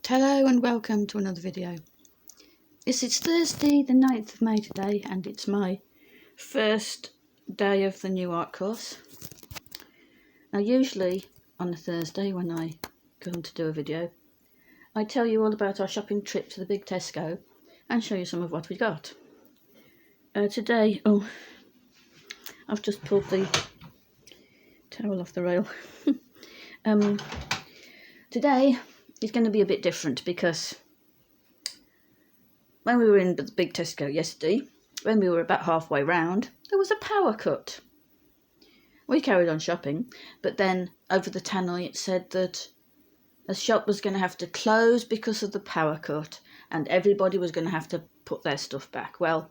Hello and welcome to another video. It's Thursday the 9th of May today, and it's my first day of the new art course. Now usually on a Thursday when I come to do a video, I tell you all about our shopping trip to the big Tesco and show you some of what we got. Today, I've just pulled the towel off the rail. Today is going to be a bit different because when we were in the big Tesco yesterday, when we were about halfway round, there was a power cut. We carried on shopping, but then over the tannoy it said that the shop was going to have to close because of the power cut and everybody was going to have to put their stuff back. Well,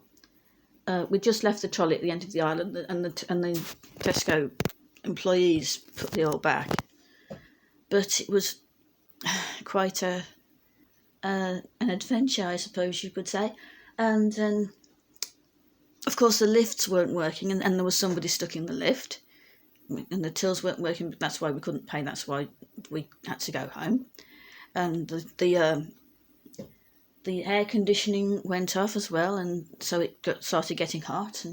we just left the trolley at the end of the aisle and the Tesco employees put the all back. But it was quite an adventure, I suppose you could say. And then, of course, the lifts weren't working and there was somebody stuck in the lift. And the tills weren't working, but that's why we couldn't pay. That's why we had to go home. And the air conditioning went off as well, and so it started getting hot.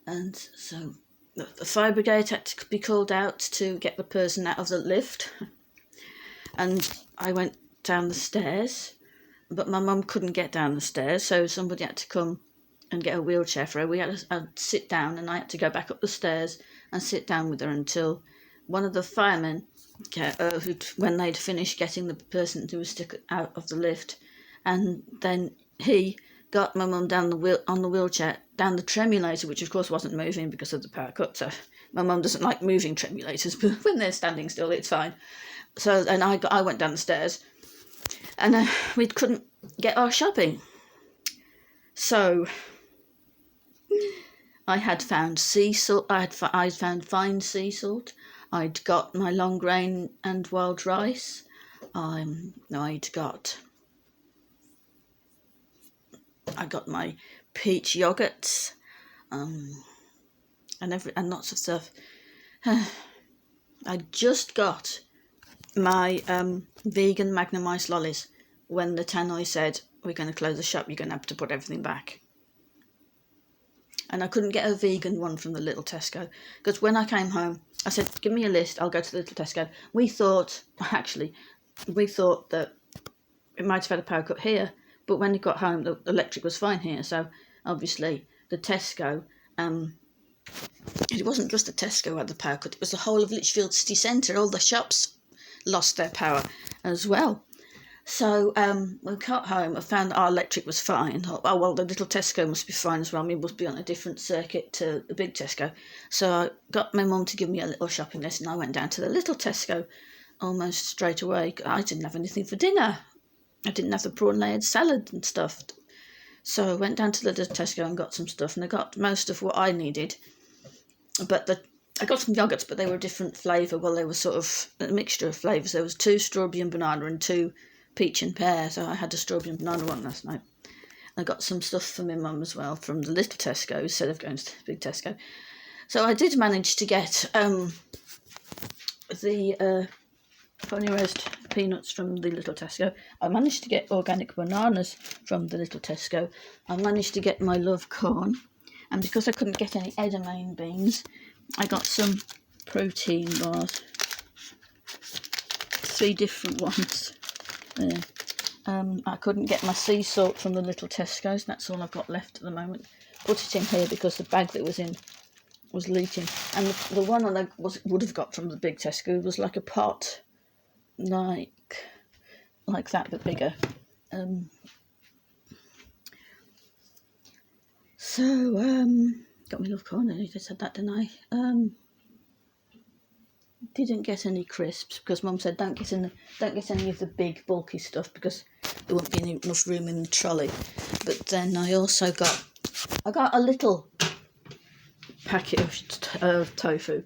And so the fire brigade had to be called out to get the person out of the lift. And I went down the stairs, but my mum couldn't get down the stairs, so somebody had to come and get a wheelchair for her. We had to sit down, and I had to go back up the stairs and sit down with her until one of the firemen, when they'd finished getting the person who was stuck out of the lift, and then he got my mum down on the wheelchair, down the tremulator, which of course wasn't moving because of the power cut. So my mum doesn't like moving tremulators, but when they're standing still, it's fine. So, and I went down the stairs, and we couldn't get our shopping. So I had found sea salt. I'd found fine sea salt. I'd got my long grain and wild rice. I got my peach yogurts, and lots of stuff. I just got my vegan Magnum Ice lollies when the tannoy said, we're going to close the shop, you're going to have to put everything back. And I couldn't get a vegan one from the little Tesco, because when I came home, I said, give me a list, I'll go to the little Tesco. We thought that it might have had a power cut here, but when it got home, the electric was fine here. So obviously the Tesco, it wasn't just the Tesco had the power cut, it was the whole of Lichfield city centre. All the shops lost their power as well. So we got home, I found that our electric was fine. I thought, oh well, the little Tesco must be fine as well. We must be on a different circuit to the big Tesco. So I got my mum to give me a little shopping list, and I went down to the little Tesco almost straight away. I didn't have anything for dinner. I didn't have the prawn layered salad and stuff. So I went down to the little Tesco and got some stuff, and I got most of what I needed. But I got some yogurts, but they were a different flavour. Well, they were sort of a mixture of flavours. There was 2 strawberry and banana and 2 peach and pear. So I had a strawberry and banana one last night. I got some stuff for my mum as well from the little Tesco instead of going to the big Tesco. So I did manage to get the honey roast peanuts from the little Tesco. I managed to get organic bananas from the little Tesco. I managed to get my love corn. And because I couldn't get any edamame beans, I got some protein bars, 3 different ones there. I couldn't get my sea salt from the little Tesco's. That's all I've got left at the moment. Put it in here because the bag that was in was leaking. And the one I would have got from the big Tesco was like a pot, like that, but bigger. Got my love corn. I just said that, didn't I? Didn't get any crisps because Mum said don't get any of the big bulky stuff because there won't be enough room in the trolley. But then I also got a little packet of tofu.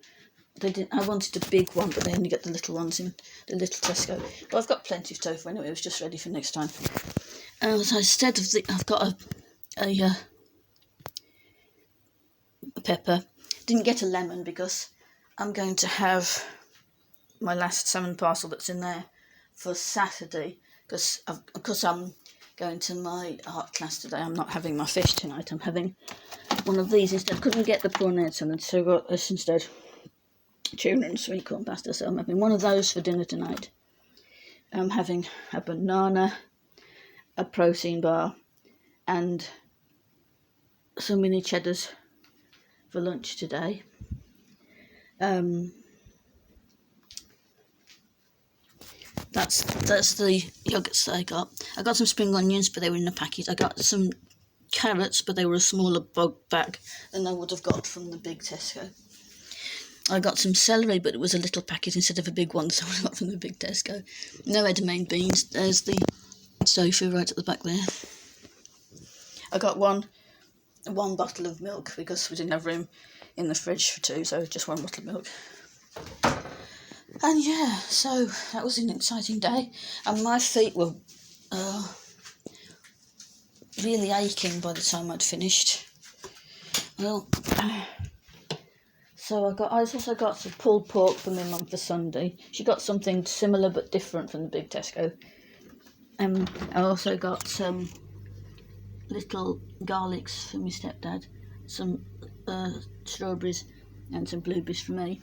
I wanted a big one, but they only get the little ones in the little Tesco. But I've got plenty of tofu anyway. It was just ready for next time. So instead of I've got a pepper. Didn't get a lemon because I'm going to have my last salmon parcel that's in there for Saturday because I'm going to my art class today. I'm not having my fish tonight. I'm having one of these instead. Couldn't get the prawn salad, so I got this instead. Tuna and sweet corn pasta. So I'm having one of those for dinner tonight. I'm having a banana, a protein bar, and some mini cheddars for lunch today. That's the yogurts that I got. I got some spring onions, but they were in a packet. I got some carrots, but they were a smaller bag than I would have got from the big Tesco. I got some celery, but it was a little packet instead of a big one, so I got from the big Tesco. No edamame beans. There's the tofu right at the back there. I got one bottle of milk because we didn't have room in the fridge for two, so just one bottle of milk. And yeah, so that was an exciting day, and my feet were really aching by the time I'd finished. Well, so I also got some pulled pork for my mum for Sunday. She got something similar but different from the big Tesco. I also got some little garlics for my stepdad, some strawberries and some blueberries for me.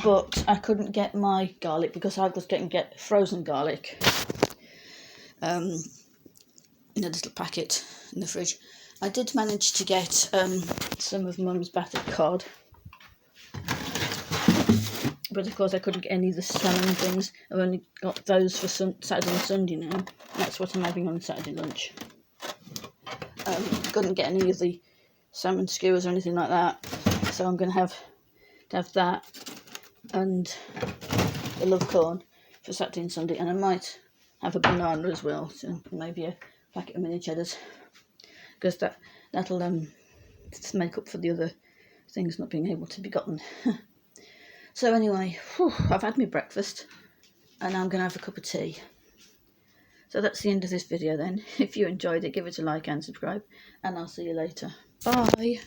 But I couldn't get my garlic because I was get frozen garlic in a little packet in the fridge. I did manage to get some of Mum's battered cod, but of course I couldn't get any of the salmon things. I've only got those for Saturday and Sunday now. That's what I'm having on Saturday lunch. Couldn't get any of the salmon skewers or anything like that, so I'm going to have that and the love corn for Saturday and Sunday, and I might have a banana as well, so maybe a packet of mini cheddars, because that'll make up for the other things not being able to be gotten. So anyway, I've had my breakfast and I'm going to have a cup of tea. So that's the end of this video then. If you enjoyed it, give it a like and subscribe, and I'll see you later. Bye.